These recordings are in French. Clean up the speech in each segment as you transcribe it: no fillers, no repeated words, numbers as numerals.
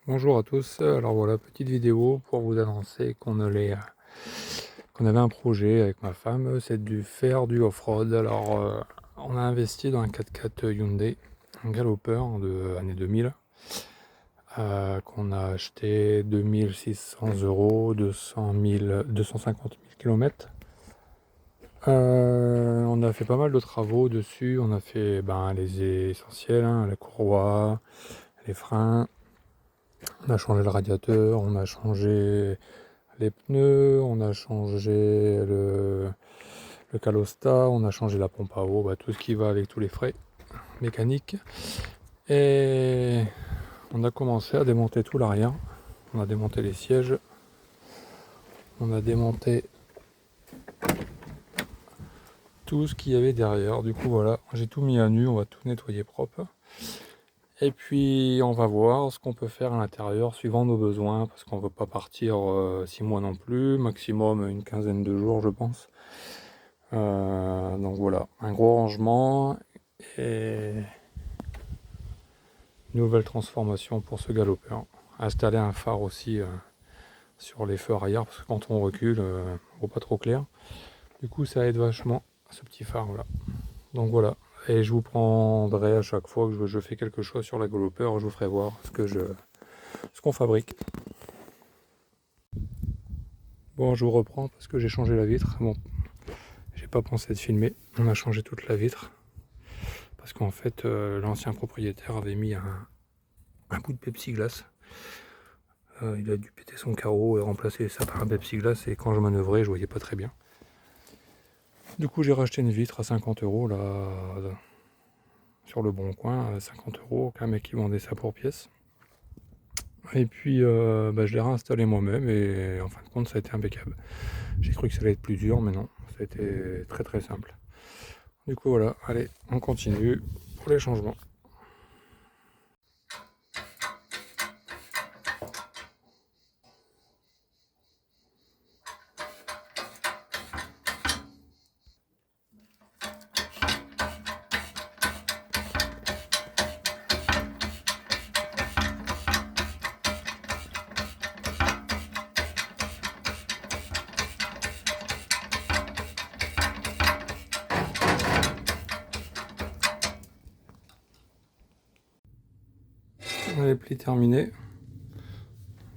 Bonjour à tous, alors voilà, petite vidéo pour vous annoncer qu'on avait un projet avec ma femme, c'est de faire du off-road. Alors on a investi dans un 4x4 Hyundai, un Galloper de année 2000, qu'on a acheté 2600 €, 250 000 km. On a fait pas mal de travaux dessus, on a fait les essentiels, la courroie, les freins. On a changé le radiateur, on a changé les pneus, on a changé le calostat, on a changé la pompe à eau, tout ce qui va avec tous les frais mécaniques. Et on a commencé à démonter tout l'arrière. On a démonté les sièges, on a démonté tout ce qu'il y avait derrière. Du coup voilà, j'ai tout mis à nu, on va tout nettoyer propre. Et puis on va voir ce qu'on peut faire à l'intérieur suivant nos besoins, parce qu'on ne veut pas partir 6 mois non plus, maximum une quinzaine de jours je pense. Donc voilà, un gros rangement et une nouvelle transformation pour ce Galloper. Installer un phare aussi sur les feux arrière, parce que quand on recule, on voit pas trop clair. Du coup ça aide vachement ce petit phare là. Donc voilà, et je vous prendrai à chaque fois que je fais quelque chose sur la Galloper, je vous ferai voir ce qu'on fabrique. Bon, je vous reprends parce que j'ai changé la vitre. Bon, j'ai pas pensé de filmer. On a changé toute la vitre parce qu'en fait, l'ancien propriétaire avait mis un bout de Pepsi-Glace. Il a dû péter son carreau et remplacer ça par un Pepsi-Glace, et quand je manœuvrais, je voyais pas très bien. Du coup, j'ai racheté une vitre à 50 € là, sur le bon coin, à 50 €, qu'un mec qui vendait ça pour pièce. Et puis, je l'ai réinstallé moi-même et en fin de compte, ça a été impeccable. J'ai cru que ça allait être plus dur, mais non, ça a été très très simple. Du coup, voilà, allez, on continue pour les changements. Les plis terminés.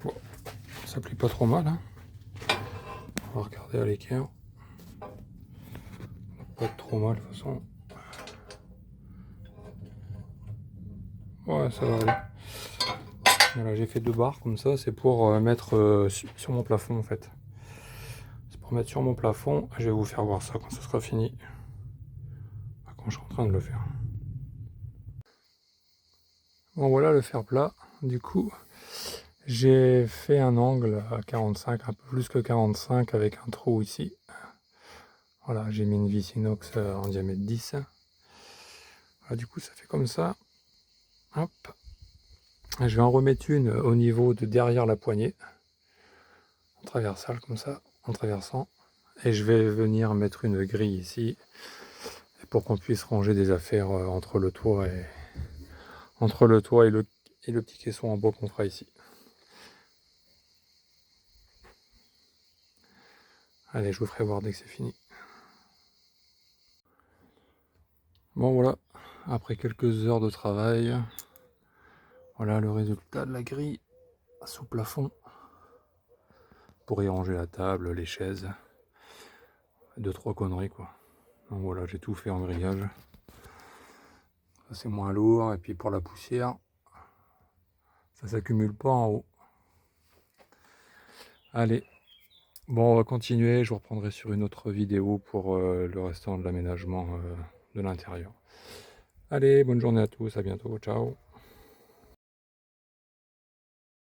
Bon, ça plie pas trop mal, hein. On va regarder à l'équerre. Pas trop mal de toute façon. Ouais, ça va aller. Voilà, j'ai fait 2 barres comme ça, c'est pour mettre sur mon plafond en fait. C'est pour mettre sur mon plafond. Je vais vous faire voir ça quand ça sera fini. Quand je suis en train de le faire. Bon, voilà le fer plat. Du coup, j'ai fait un angle à 45, un peu plus que 45, avec un trou ici. Voilà, j'ai mis une vis inox en diamètre 10. Voilà, du coup, ça fait comme ça. Hop. Je vais en remettre une au niveau de derrière la poignée, en traversale comme ça, en traversant. Et je vais venir mettre une grille ici, pour qu'on puisse ranger des affaires entre le toit et le petit caisson en bois qu'on fera ici. Allez, je vous ferai voir dès que c'est fini. Bon voilà, après quelques heures de travail, voilà le résultat de la grille sous plafond. Pour y ranger la table, les chaises, 2-3 conneries quoi. Donc voilà, j'ai tout fait en grillage. Ça c'est moins lourd, et puis pour la poussière, ça s'accumule pas en haut. Allez, bon on va continuer, je vous reprendrai sur une autre vidéo pour le restant de l'aménagement de l'intérieur. Allez, bonne journée à tous, à bientôt, ciao.